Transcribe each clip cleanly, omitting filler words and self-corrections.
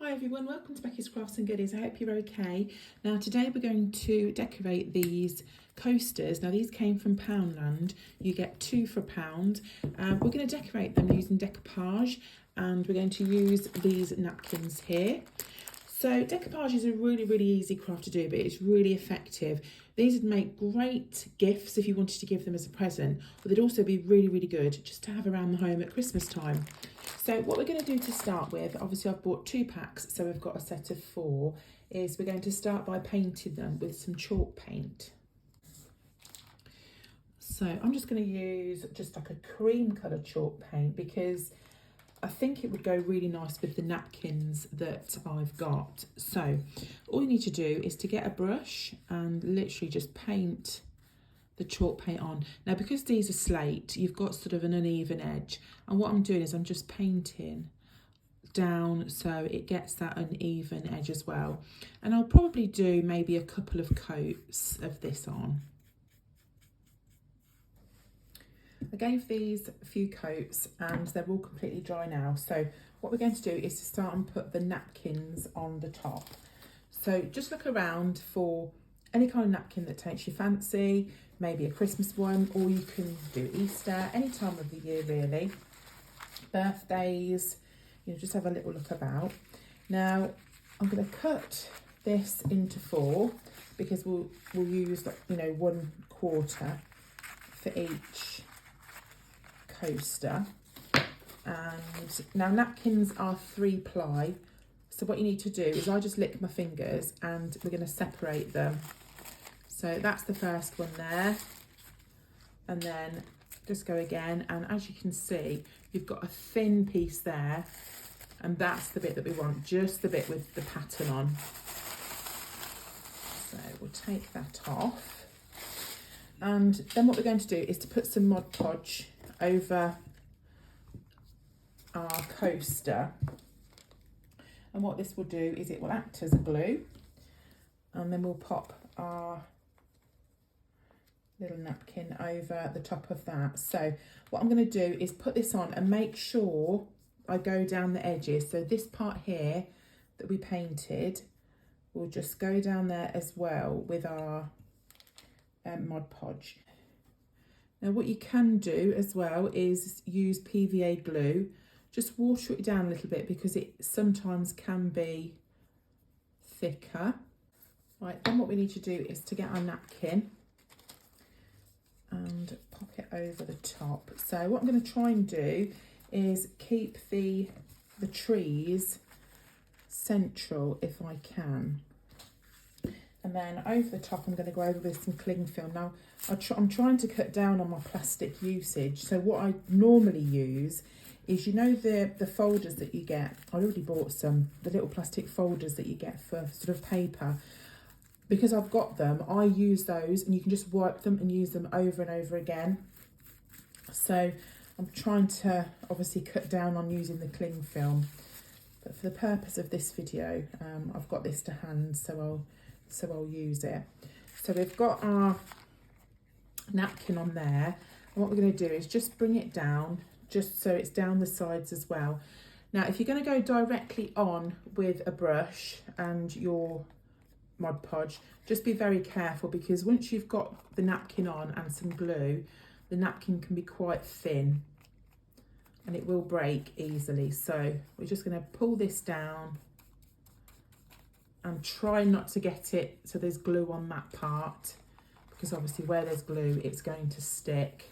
Hi everyone, welcome to Becky's Crafts and Goodies. I hope you're okay. Now today we're going to decorate these coasters. Now these came from Poundland. You get two for £1. We're going to decorate them using decoupage, and we're going to use these napkins here. So decoupage is a really easy craft to do, but it's really effective. These would make great gifts if you wanted to give them as a present, but they'd also be really good just to have around the home at Christmas time. So what we're going to do to start with, obviously I've bought 2 packs, so we've got a set of 4, is we're going to start by painting them with some chalk paint. So I'm just going to use just like a cream colour chalk paint because I think it would go really nice with the napkins that I've got. So all you need to do is to get a brush and literally just paint the chalk paint on. Now because these are slate, you've got sort of an uneven edge, and what I'm doing is I'm just painting down so it gets that uneven edge as well. And I'll probably do maybe a couple of coats of this on. I gave these a few coats and they're all completely dry now. So what we're going to do is to start and put the napkins on the top. So just look around for any kind of napkin that takes your fancy, maybe a Christmas one, or you can do Easter, any time of the year really. Birthdays, just have a little look about. Now I'm going to cut this into 4 because we'll use 1/4 for each coaster. And now napkins are 3 ply, so what you need to do is I just lick my fingers and we're going to separate them. So that's the first one there, and then just go again, and as you can see you've got a thin piece there, and that's the bit that we want, just the bit with the pattern on. So we'll take that off, and then what we're going to do is to put some Mod Podge over our coaster, and what this will do is it will act as a glue, and then we'll pop our little napkin over the top of that. So what I'm going to do is put this on and make sure I go down the edges. So this part here that we painted will just go down there as well with our Mod Podge. Now what you can do as well is use PVA glue. Just water it down a little bit because it sometimes can be thicker. Right, then what we need to do is to get our napkin and pop it over the top. So what I'm going to try and do is keep the trees central if I can. And then over the top I'm going to go over with some cling film. Now I'm trying to cut down on my plastic usage. So what I normally use is, the folders that you get. I already bought some, the little plastic folders that you get for sort of paper. Because I've got them, I use those, and you can just wipe them and use them over and over again. So I'm trying to obviously cut down on using the cling film, but for the purpose of this video, I've got this to hand, so I'll use it. So we've got our napkin on there, and what we're going to do is just bring it down, just so it's down the sides as well. Now, if you're going to go directly on with a brush and your Mod Podge, just be very careful, because once you've got the napkin on and some glue, the napkin can be quite thin and it will break easily. So we're just going to pull this down and try not to get it so there's glue on that part, because obviously where there's glue it's going to stick.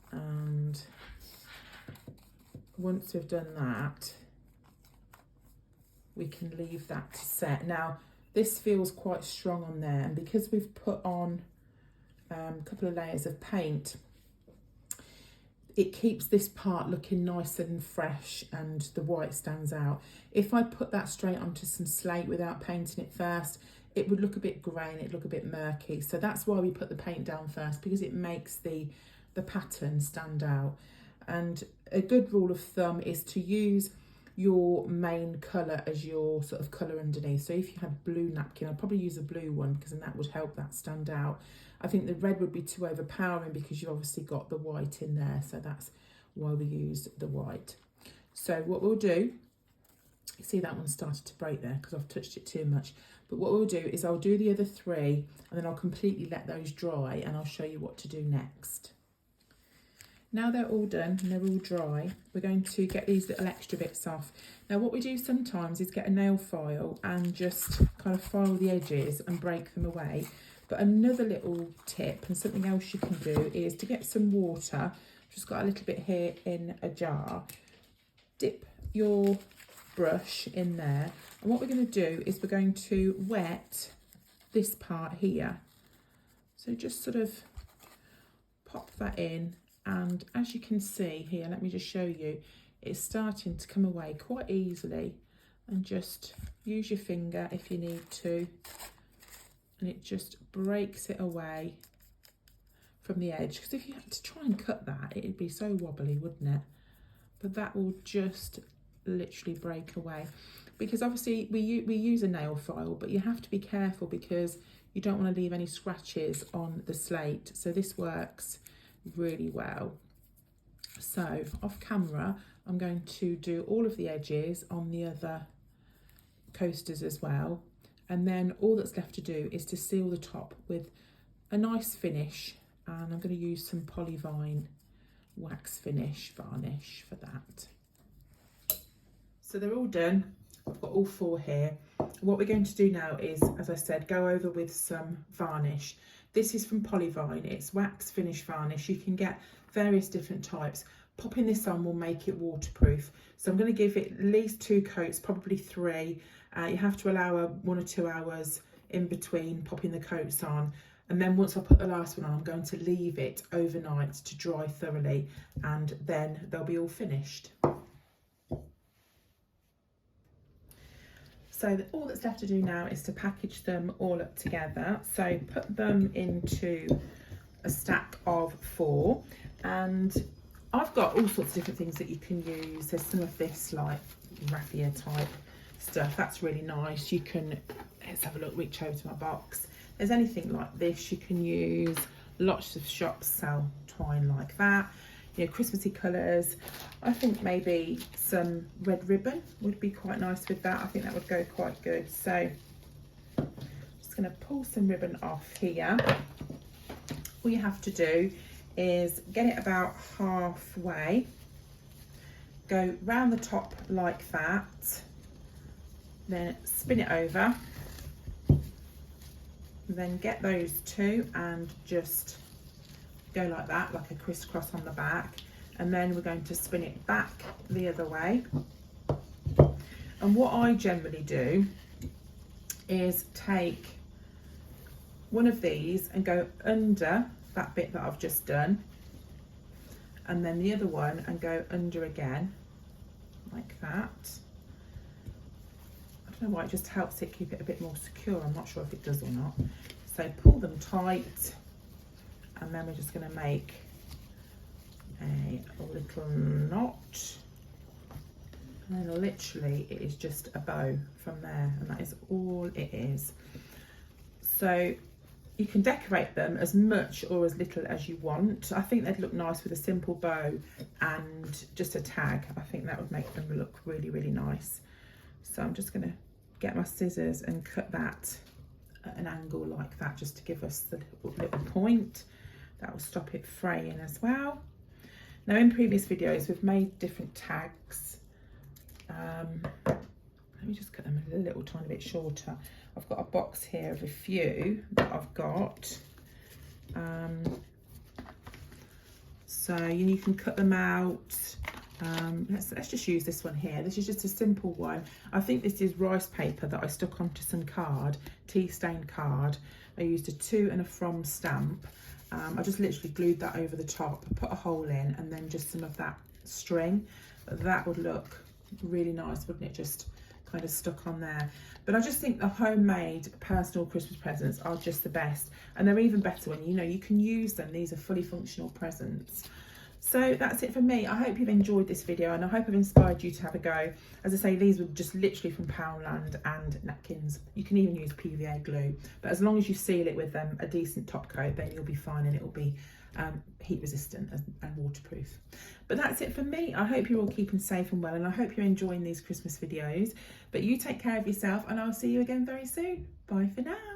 And once we've done that, we can leave that to set. Now this feels quite strong on there, and because we've put on a couple of layers of paint, it keeps this part looking nice and fresh, and the white stands out. If I put that straight onto some slate without painting it first, it would look a bit grey and it'd look a bit murky. So that's why we put the paint down first, because it makes the pattern stand out. And a good rule of thumb is to use your main colour as your sort of colour underneath. So if you had blue napkin, I'd probably use a blue one, because then that would help that stand out. I think the red would be too overpowering because you've obviously got the white in there, so that's why we use the white. So what we'll do You see that one started to break there because I've touched it too much. But what we'll do is I'll do the other 3 and then I'll completely let those dry and I'll show you what to do next. Now they're all done and they're all dry, we're going to get these little extra bits off. Now what we do sometimes is get a nail file and just kind of file the edges and break them away. But another little tip and something else you can do is to get some water. Just got a little bit here in a jar. Dip your brush in there. And what we're going to do is we're going to wet this part here. So just sort of pop that in. And as you can see here, let me just show you, it's starting to come away quite easily. And just use your finger if you need to. And it just breaks it away from the edge. Because if you had to try and cut that, it'd be so wobbly, wouldn't it? But that will just literally break away. Because obviously we use a nail file, but you have to be careful because you don't want to leave any scratches on the slate. So this works really well. So off camera, I'm going to do all of the edges on the other coasters as well. And then all that's left to do is to seal the top with a nice finish. And I'm going to use some Polyvine wax finish varnish for that. So they're all done. I've got all 4 here. What we're going to do now is, as I said, go over with some varnish. This is from Polyvine. It's wax finish varnish. You can get various different types. Popping this on will make it waterproof. So I'm going to give it at least 2 coats, probably 3. You have to allow 1 or 2 hours in between popping the coats on. And then once I put the last one on, I'm going to leave it overnight to dry thoroughly, and then they'll be all finished. So all that's left to do now is to package them all up together. So put them into a stack of 4, and I've got all sorts of different things that you can use. There's some of this like raffia type stuff. That's really nice. You can, let's have a look, reach over to my box. There's anything like this you can use. Lots of shops sell twine like that. You know, Christmassy colours. I think maybe some red ribbon would be quite nice with that. I think that would go quite good. So just going to pull some ribbon off here. All you have to do is get it about halfway, go round the top like that, then spin it over, then get those 2 and just go like that, like a crisscross on the back, and then we're going to spin it back the other way. And what I generally do is take one of these and go under that bit that I've just done, and then the other one and go under again like that. I don't know why, it just helps it keep it a bit more secure. I'm not sure if it does or not. So pull them tight, and then we're just going to make a little knot, and then literally it is just a bow from there, and that is all it is. So you can decorate them as much or as little as you want. I think they'd look nice with a simple bow and just a tag. I think that would make them look really, really nice. So I'm just going to get my scissors and cut that at an angle like that, just to give us the little point. That will stop it fraying as well. Now in previous videos we've made different tags. Let me just cut them a little tiny bit shorter. I've got a box here of a few that I've got. So you can cut them out. Let's just use this one here. This is just a simple one. I think this is rice paper that I stuck onto some card, tea stained card. I used a to and a from stamp. I just literally glued that over the top, put a hole in, and then just some of that string. That would look really nice, wouldn't it? Just kind of stuck on there. But I just think the homemade personal Christmas presents are just the best, and they're even better when you can use them. These are fully functional presents. So that's it for me. I hope you've enjoyed this video, and I hope I've inspired you to have a go. As I say, these were just literally from Poundland and napkins. You can even use PVA glue, but as long as you seal it with a decent top coat, then you'll be fine and it'll be heat resistant and waterproof. But that's it for me. I hope you're all keeping safe and well, and I hope you're enjoying these Christmas videos. But you take care of yourself, and I'll see you again very soon. Bye for now.